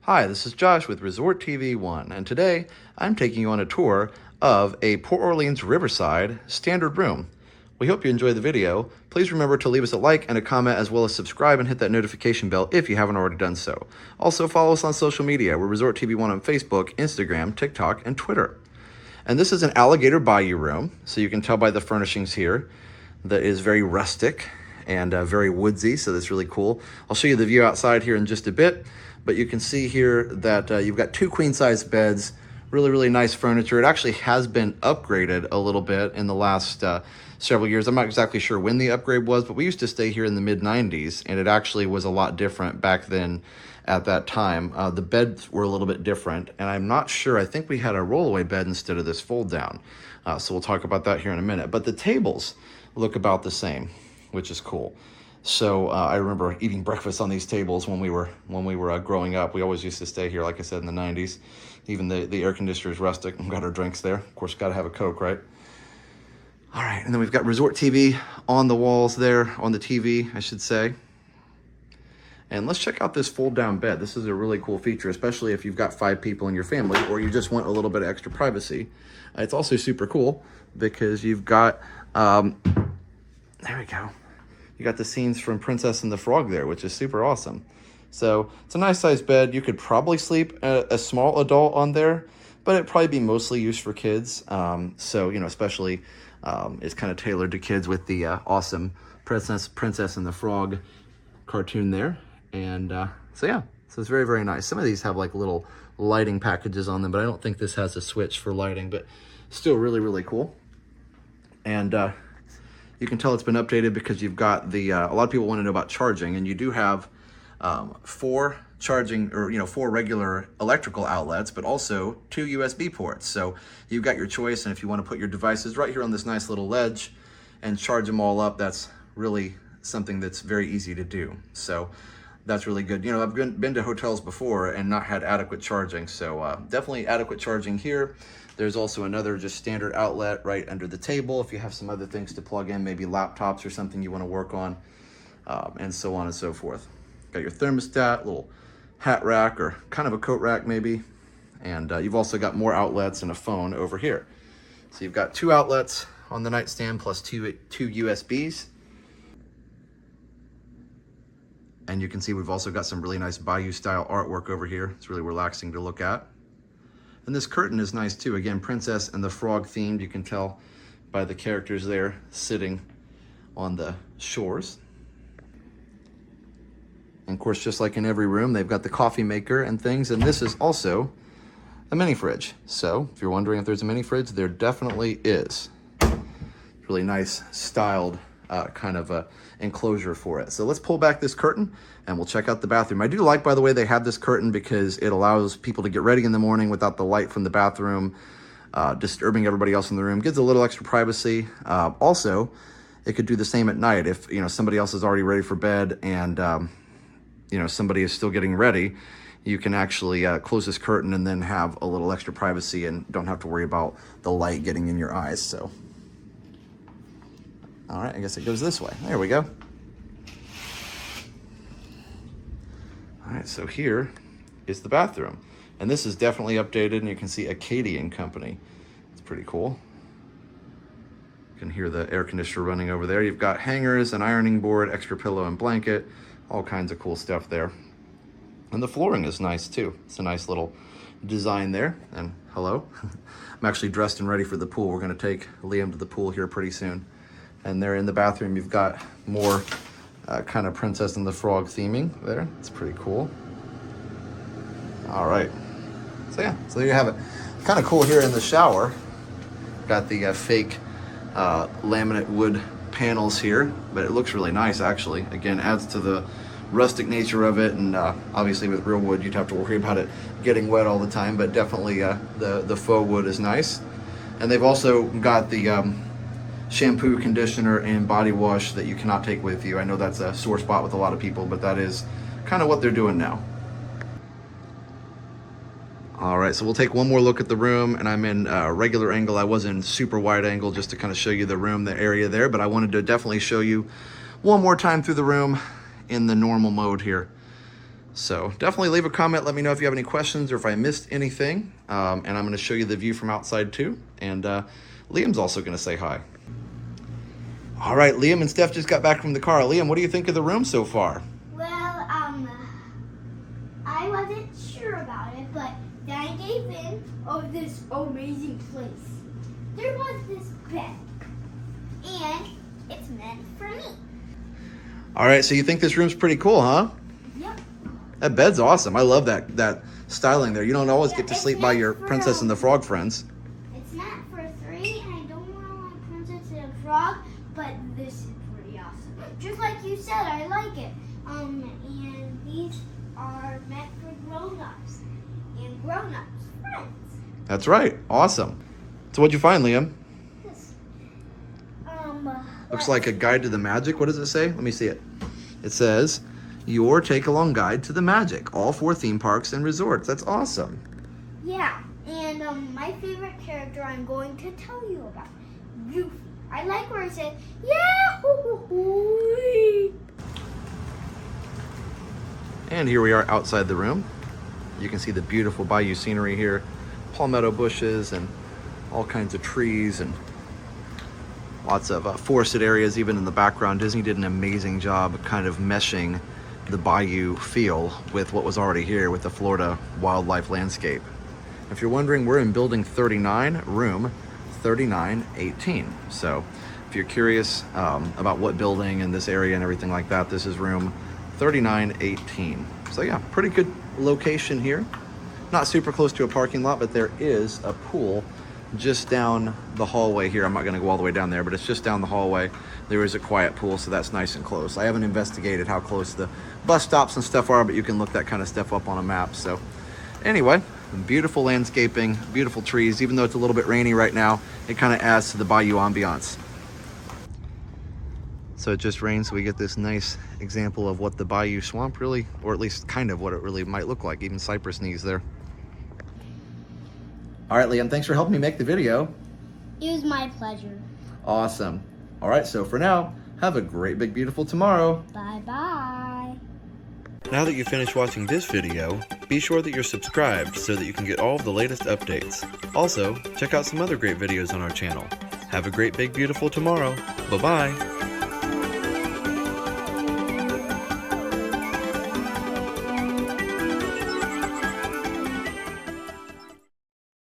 Hi, this is Josh with Resort TV 1, and today I'm taking you on a tour of a Port Orleans Riverside standard room. We hope you enjoy the video. Please remember to leave us a like and a comment, as well as subscribe and hit that notification bell if you haven't already done so. Also, follow us on social media. We're Resort TV 1 on Facebook, Instagram, TikTok, and Twitter. And this is an Alligator Bayou room, so you can tell by the furnishings here that is very rustic and very woodsy, so that's really cool. I'll show you the view outside here in just a bit, but you can see here that you've got two queen-size beds, really nice furniture. It actually has been upgraded a little bit in the last several years. I'm not exactly sure when the upgrade was, but we used to stay here in the mid-90s, and it actually was a lot different back then at that time. The beds were a little bit different, and I'm not sure. I think we had a rollaway bed instead of this fold-down. So we'll talk about that here in a minute. But the tables look about the same, which is cool. So I remember eating breakfast on these tables when we were growing up. We always used to stay here, like I said, in the 90s. Even the air conditioner is rustic. We've got our drinks there. Of course, got to have a Coke, right? All right, and then we've got Resort TV on the walls there, on the TV, I should say. And let's check out this fold-down bed. This is a really cool feature, especially if you've got 5 people in your family or you just want a little bit of extra privacy. It's also super cool because you've got, there we go. You got the scenes from Princess and the Frog there, which is super awesome. So it's a nice sized bed. You could probably sleep a small adult on there, but it'd probably be mostly used for kids. So, you know, especially it's kind of tailored to kids with the awesome Princess and the Frog cartoon there. And so yeah, so it's very nice. Some of these have like little lighting packages on them, but I don't think this has a switch for lighting, but still really cool. And you can tell it's been updated because you've got the, a lot of people want to know about charging, and you do have 4 charging, or 4 regular electrical outlets, but also 2 USB ports. So you've got your choice, and if you want to put your devices right here on this nice little ledge and charge them all up, that's really something that's very easy to do. So that's really good. You know, I've been to hotels before and not had adequate charging, so definitely adequate charging here. There's also another just standard outlet right under the table if you have some other things to plug in, maybe laptops or something you want to work on, and so on and so forth. Got your thermostat, little hat rack, or kind of a coat rack maybe, and you've also got more outlets and a phone over here. So you've got 2 outlets on the nightstand plus two USBs. And you can see we've also got some really nice Bayou style artwork over here. It's really relaxing to look at. And this curtain is nice too. Again, Princess and the Frog themed. You can tell by the characters there sitting on the shores. And of course, just like in every room, they've got the coffee maker and things. And this is also a mini fridge. So if you're wondering if there's a mini fridge, there definitely is. Really nice styled kind of a enclosure for it. So let's pull back this curtain and we'll check out the bathroom. I do like, by the way, they have this curtain because it allows people to get ready in the morning without the light from the bathroom disturbing everybody else in the room. Gives a little extra privacy. Also, it could do the same at night if somebody else is already ready for bed and somebody is still getting ready. You can actually close this curtain and then have a little extra privacy and don't have to worry about the light getting in your eyes. So all right, I guess it goes this way. There we go. All right, so here is the bathroom. And this is definitely updated, and you can see Acadian Company. It's pretty cool. You can hear the air conditioner running over there. You've got hangers, an ironing board, extra pillow and blanket, all kinds of cool stuff there. And the flooring is nice too. It's a nice little design there. And hello. I'm actually dressed and ready for the pool. We're gonna take Liam to the pool here pretty soon. And there in the bathroom, you've got more kind of Princess and the Frog theming there. It's pretty cool. All right. So yeah, so there you have it. Kind of cool here in the shower. Got the fake laminate wood panels here, but it looks really nice actually. Again, adds to the rustic nature of it, and obviously with real wood, you'd have to worry about it getting wet all the time, but definitely the faux wood is nice. And they've also got the shampoo, conditioner, and body wash that you cannot take with you. I know that's a sore spot with a lot of people, but that is kind of what they're doing now. All right, so we'll take one more look at the room, and I'm in regular angle. I was in super wide angle just to kind of show you the room, the area there, but I wanted to definitely show you one more time through the room in the normal mode here. So definitely leave a comment. Let me know if you have any questions or if I missed anything. And I'm going to show you the view from outside too. And Liam's also going to say hi. All right, Liam and Steph just got back from the car. Liam, what do you think of the room so far? Well, I wasn't sure about it, but then I gave in of this amazing place. There was this bed, and it's meant for me. All right, so you think this room's pretty cool, huh? Yep. That bed's awesome. I love that styling there. You don't always get to it's sleep by meant your for, Princess and the Frog friends. It's meant for 3, and I don't want my Princess and the Frog, but this is pretty awesome. Just like you said, I like it. And these are meant for grown-ups and grown-ups friends. That's right. Awesome. So what'd you find, Liam? This. Looks like a guide to the magic. What does it say? Let me see it. It says, your take-along guide to the magic. All 4 theme parks and resorts. That's awesome. Yeah, and my favorite character I'm going to tell you about, Goofy. I like where it says, Yahoo! And here we are outside the room. You can see the beautiful bayou scenery here. Palmetto bushes and all kinds of trees and lots of forested areas even in the background. Disney did an amazing job kind of meshing the bayou feel with what was already here with the Florida wildlife landscape. If you're wondering, we're in building 39, room 3918. So if you're curious about what building and this area and everything like that, this is room 3918. So yeah, pretty good location here. Not super close to a parking lot, but there is a pool just down the hallway here. I'm not gonna go all the way down there, but it's just down the hallway. There is a quiet pool, so that's nice and close. I haven't investigated how close the bus stops and stuff are, but you can look that kind of stuff up on a map. So anyway, beautiful landscaping, beautiful trees. Even though it's a little bit rainy right now, it kind of adds to the bayou ambiance. So it just rained, so we get this nice example of what the bayou swamp really, or at least kind of what it really might look like. Even cypress knees there. All right, Liam, thanks for helping me make the video. It was my pleasure. Awesome. All right, so for now, have a great, big, beautiful tomorrow. Bye-bye. Now that you've finished watching this video, be sure that you're subscribed so that you can get all of the latest updates. Also, check out some other great videos on our channel. Have a great, big, beautiful tomorrow. Bye-bye.